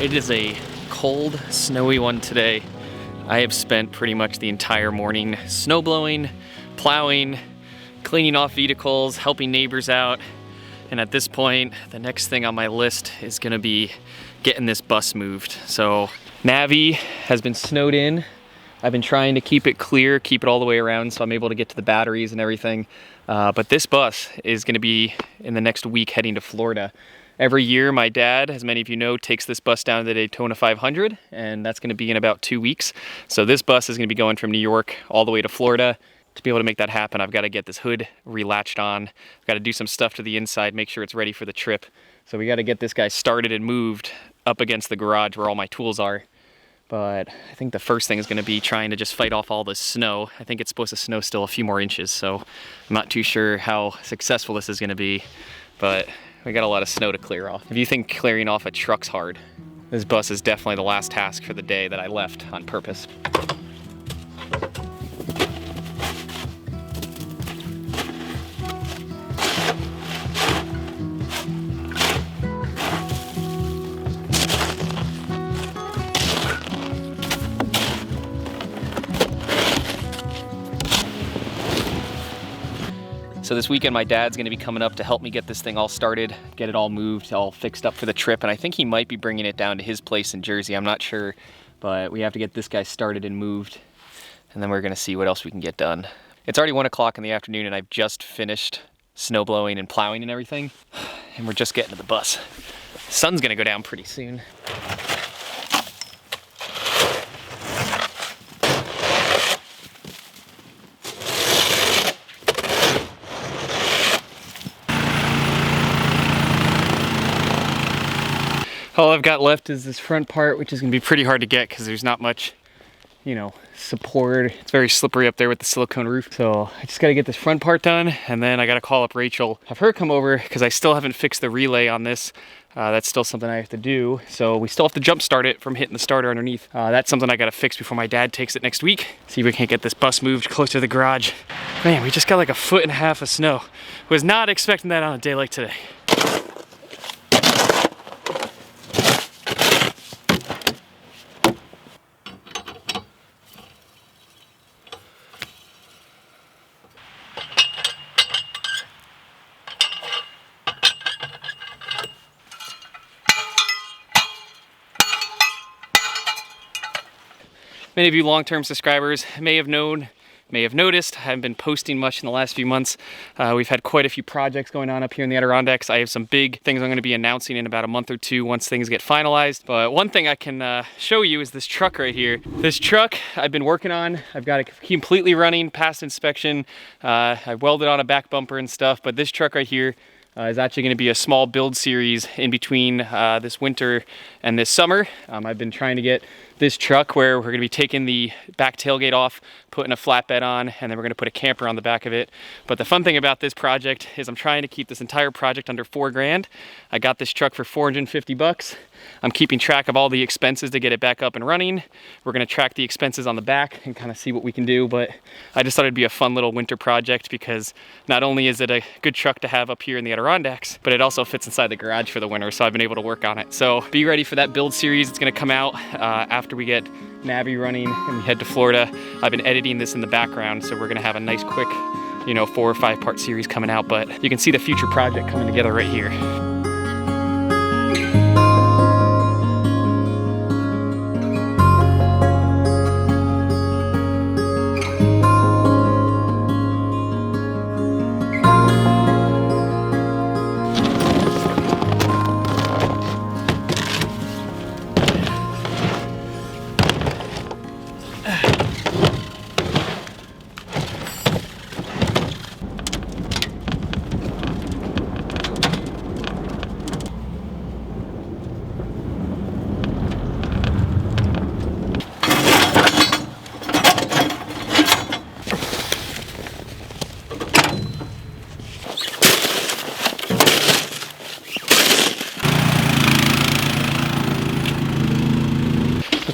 It is a cold, snowy one today. I have spent pretty much the entire morning snow blowing, plowing, cleaning off vehicles, helping neighbors out. And at this point, the next thing on my list is gonna be getting this bus moved. So Navi has been snowed in. I've been trying to keep it clear, keep it all the way around so I'm able to get to the batteries and everything. But this bus is gonna be in the next week heading to Florida. Every year, my dad, as many of you know, takes this bus down to the Daytona 500, and that's gonna be in about 2 weeks. So this bus is gonna be going from New York all the way to Florida. To be able to make that happen, I've gotta get this hood relatched on. I've gotta do some stuff to the inside, make sure it's ready for the trip. So we gotta get this guy started and moved up against the garage where all my tools are. But I think the first thing is gonna be trying to just fight off all this snow. I think it's supposed to snow still a few more inches, so I'm not too sure how successful this is gonna be, but we got a lot of snow to clear off. If you think clearing off a truck's hard, this bus is definitely the last task for the day that I left on purpose. So this weekend, my dad's gonna be coming up to help me get this thing all started, get it all moved, all fixed up for the trip. And I think he might be bringing it down to his place in Jersey. I'm not sure, but we have to get this guy started and moved. And then we're gonna see what else we can get done. It's already 1 o'clock in the afternoon and I've just finished snow blowing and plowing and everything. And we're just getting to the bus. The sun's gonna go down pretty soon. All I've got left is this front part, which is gonna be pretty hard to get because there's not much, you know, support. It's very slippery up there with the silicone roof. So I just gotta get this front part done, and then I gotta call up Rachel, have her come over because I still haven't fixed the relay on this. That's still something I have to do. So we still have to jump start it from hitting the starter underneath. That's something I gotta fix before my dad takes it next week. See if we can't get this bus moved closer to the garage. Man, we just got like 1.5 feet of snow. Was not expecting that on a day like today. Many of you long-term subscribers may have noticed, I haven't been posting much in the last few months. We've had quite a few projects going on up here in the Adirondacks. I have some big things I'm gonna be announcing in about a month or two once things get finalized. But one thing I can show you is this truck right here. This truck I've been working on. I've got it completely running, past inspection. I welded on a back bumper and stuff, but this truck right here is actually gonna be a small build series in between this winter and this summer. I've been trying to get this truck where we're gonna be taking the back tailgate off, putting a flatbed on, and then we're gonna put a camper on the back of it. But the fun thing about this project is I'm trying to keep this entire project under $4 grand. I got this truck for 450 bucks. I'm keeping track of all the expenses to get it back up and running. We're gonna track the expenses on the back and kind of see what we can do. But I just thought it'd be a fun little winter project because not only is it a good truck to have up here in the Adirondacks, but it also fits inside the garage for the winter. So I've been able to work on it. So be ready for that build series. It's gonna come out after we get Navi running and we head to Florida. I've been editing this in the background, so we're gonna have a nice quick, you know, 4 or 5 part series coming out, but you can see the future project coming together right here.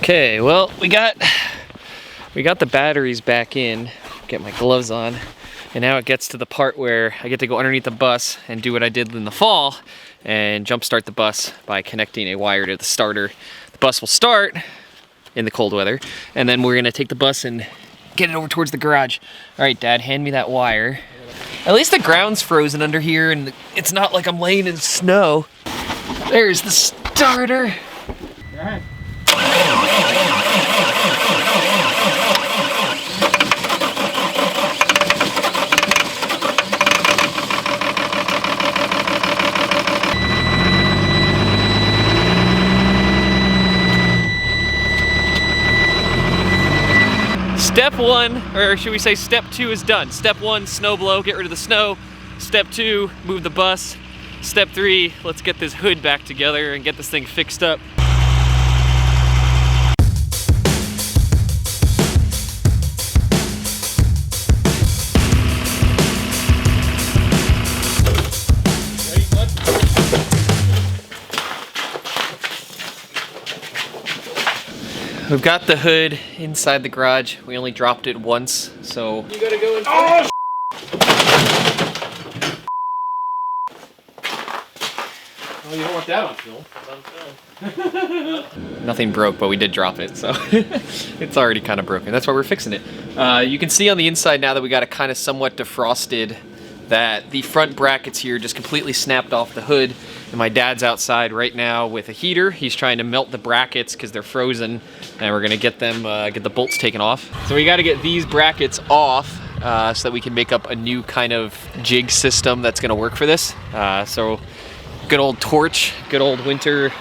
Okay, well, we got the batteries back in. Get my gloves on. And now it gets to the part where I get to go underneath the bus and do what I did in the fall and jump start the bus by connecting a wire to the starter. the bus will start in the cold weather, and then we're gonna take the bus and get it over towards the garage. All right, Dad, hand me that wire. At least the ground's frozen under here, and it's not like I'm laying in snow. There's the starter. All right. Step one, or should we say step two is done. Step one, snow blow, get rid of the snow. Step two, move the bus. Step three, let's get this hood back together and get this thing fixed up. We've got the hood inside the garage. We only dropped it once, so you gotta go inside. Oh, you don't want that on film. It's on film. Nothing broke, but we did drop it, so it's already kind of broken. That's why we're fixing it. You can see on the inside now that we got it kind of somewhat defrosted, that the front brackets here just completely snapped off the hood. And my dad's outside right now with a heater. He's trying to melt the brackets because they're frozen, and we're gonna get them, get the bolts taken off. So we gotta get these brackets off so that we can make up a new kind of jig system that's gonna work for this. So good old torch, good old winter.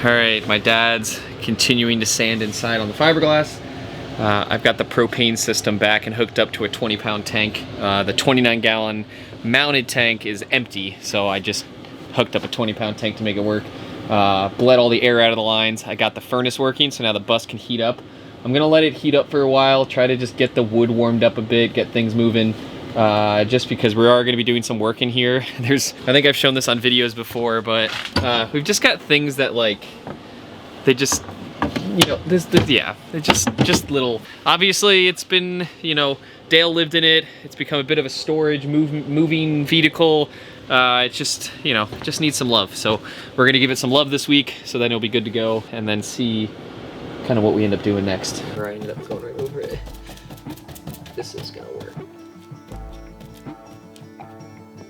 All right, my dad's continuing to sand inside on the fiberglass. I've got the propane system back and hooked up to a 20-pound tank. The 29-gallon mounted tank is empty, so I just hooked up a 20-pound tank to make it work. Bled all the air out of the lines. I got the furnace working, so now the bus can heat up. I'm gonna let it heat up for a while, try to just get the wood warmed up a bit, get things moving. Just because we are going to be doing some work in here. I think I've shown this on videos before, but we've just got things that, like, they just, you know, yeah, they're just little. Obviously, it's been, you know, Dale lived in it. It's become a bit of a storage, moving vehicle. It's just, you know, it just needs some love. So we're going to give it some love this week, so then it'll be good to go, and then see kind of what we end up doing next. Where I ended up going right over it. This is going to work.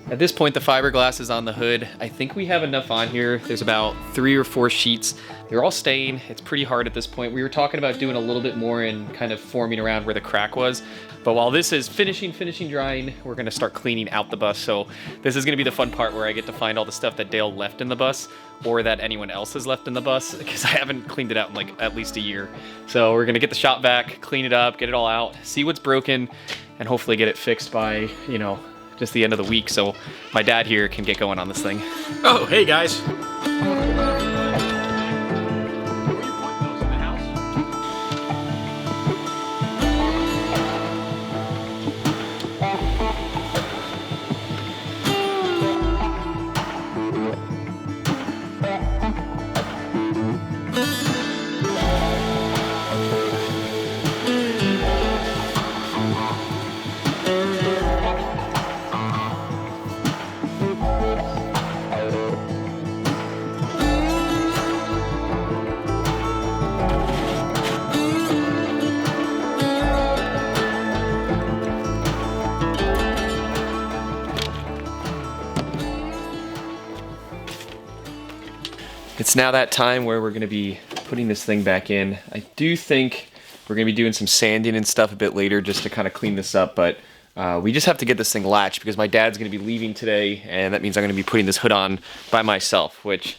At this point, the fiberglass is on the hood. I think we have enough on here. There's about 3 or 4 sheets. They're all staying. It's pretty hard at this point. We were talking about doing a little bit more and kind of forming around where the crack was. But while this is finishing drying, we're gonna start cleaning out the bus. So this is gonna be the fun part where I get to find all the stuff that Dale left in the bus or that anyone else has left in the bus, because I haven't cleaned it out in like at least a year. So we're gonna get the shop vac, clean it up, get it all out, see what's broken, and hopefully get it fixed by, you know, just the end of the week, so my dad here can get going on this thing. Oh, hey guys. It's now that time where we're gonna be putting this thing back in. I do think we're gonna be doing some sanding and stuff a bit later just to kind of clean this up, but we just have to get this thing latched because my dad's gonna be leaving today, and that means I'm gonna be putting this hood on by myself, which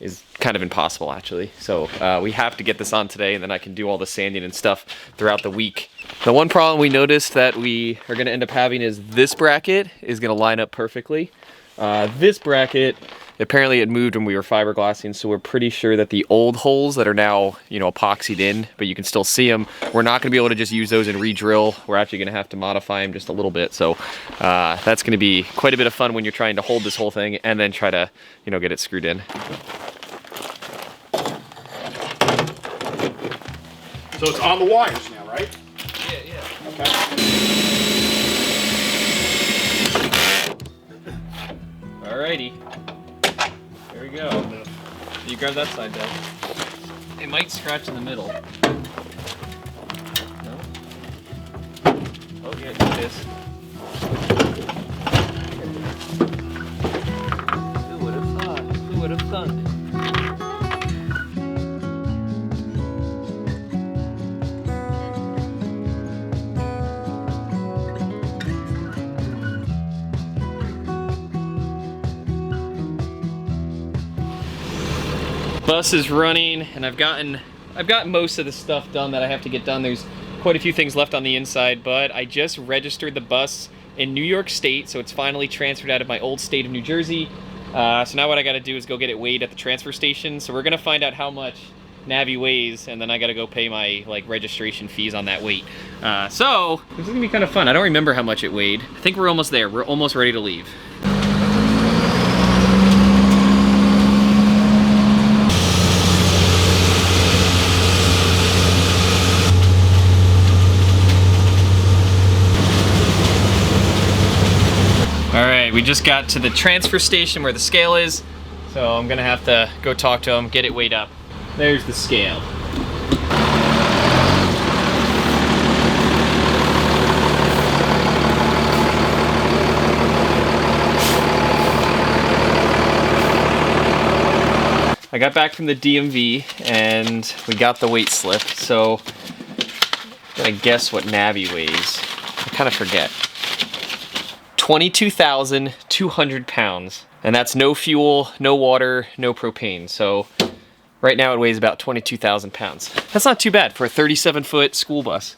is kind of impossible actually. So we have to get this on today, and then I can do all the sanding and stuff throughout the week. The one problem we noticed that we are gonna end up having is this bracket is gonna line up perfectly. This bracket Apparently it moved when we were fiberglassing, so we're pretty sure that the old holes that are now, you know, epoxied in, but you can still see them, we're not gonna be able to just use those and re-drill. We're actually gonna have to modify them just a little bit. So that's gonna be quite a bit of fun when you're trying to hold this whole thing and then try to, you know, get it screwed in. So it's on the wires now, right? Yeah. Okay. Alrighty. There we go. You grab that side down. It might scratch in the middle. No? Oh yeah, do this. Who would have thought? Who would have thunk? Bus is running, and I've gotten most of the stuff done that I have to get done. There's quite a few things left on the inside, but I just registered the bus in New York State, so it's finally transferred out of my old state of New Jersey. So now what I gotta do is go get it weighed at the transfer station. So we're gonna find out how much Navi weighs, and then I gotta go pay my registration fees on that weight. So this is gonna be kind of fun. I don't remember how much it weighed. I think we're almost there. We're almost ready to leave. Alright, we just got to the transfer station where the scale is, so I'm gonna have to go talk to him, get it weighed up. There's the scale. I got back from the DMV and we got the weight slip, so I'm gonna guess what Navi weighs. I kind of forget. 22,200 pounds. And that's no fuel, no water, no propane. So right now it weighs about 22,000 pounds. That's not too bad for a 37-foot school bus.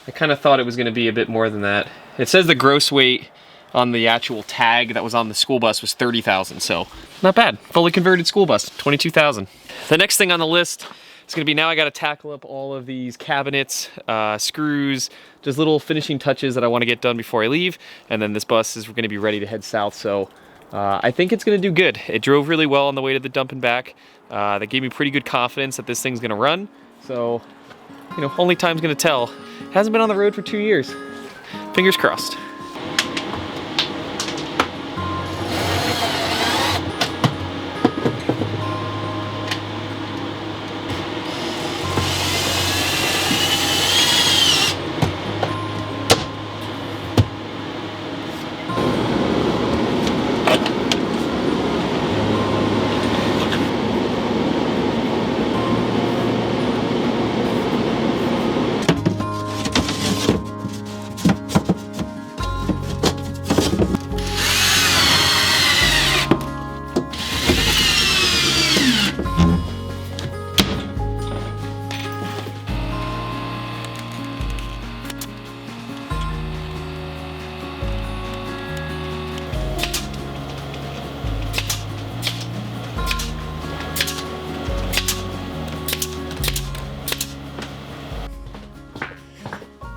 I kind of thought it was gonna be a bit more than that. It says the gross weight on the actual tag that was on the school bus was 30,000, so not bad. Fully converted school bus, 22,000. The next thing on the list is gonna be, now I gotta tackle up all of these cabinets, screws, just little finishing touches that I wanna get done before I leave, and then this bus is gonna be ready to head south, so I think it's gonna do good. It drove really well on the way to the dump and back. That gave me pretty good confidence that this thing's gonna run, so, you know, only time's gonna tell. It hasn't been on the road for 2 years. Fingers crossed.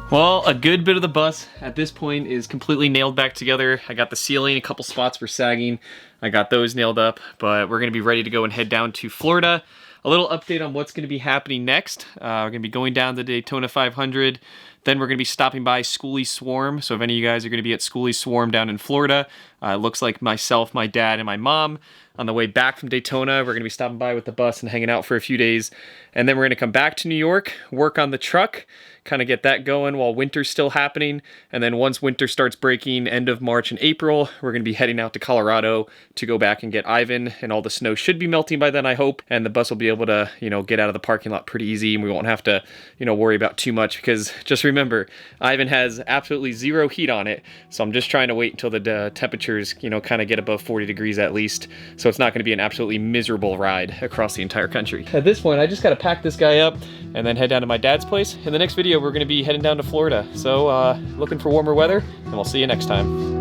Well, a good bit of the bus at this point is completely nailed back together. I got the ceiling, a couple spots were sagging. I got those nailed up, but we're gonna be ready to go and head down to Florida. A little update on what's gonna be happening next. We're gonna be going down to Daytona 500. Then we're gonna be stopping by Schoolie Swarm. So if any of you guys are gonna be at Schoolie Swarm down in Florida, it looks like myself, my dad, and my mom. On the way back from Daytona, we're gonna be stopping by with the bus and hanging out for a few days. And then we're gonna come back to New York, work on the truck, kind of get that going while winter's still happening. And then once winter starts breaking, end of March and April, we're gonna be heading out to Colorado to go back and get Ivan, and all the snow should be melting by then, I hope. And the bus will be able to, you know, get out of the parking lot pretty easy, and we won't have to, you know, worry about too much, because just remember, Ivan has absolutely zero heat on it. So I'm just trying to wait until the temperatures, you know, kind of get above 40 degrees at least. So it's not gonna be an absolutely miserable ride across the entire country. At this point, I just gotta pack this guy up and then head down to my dad's place. In the next video, we're gonna be heading down to Florida. So looking for warmer weather, and we'll see you next time.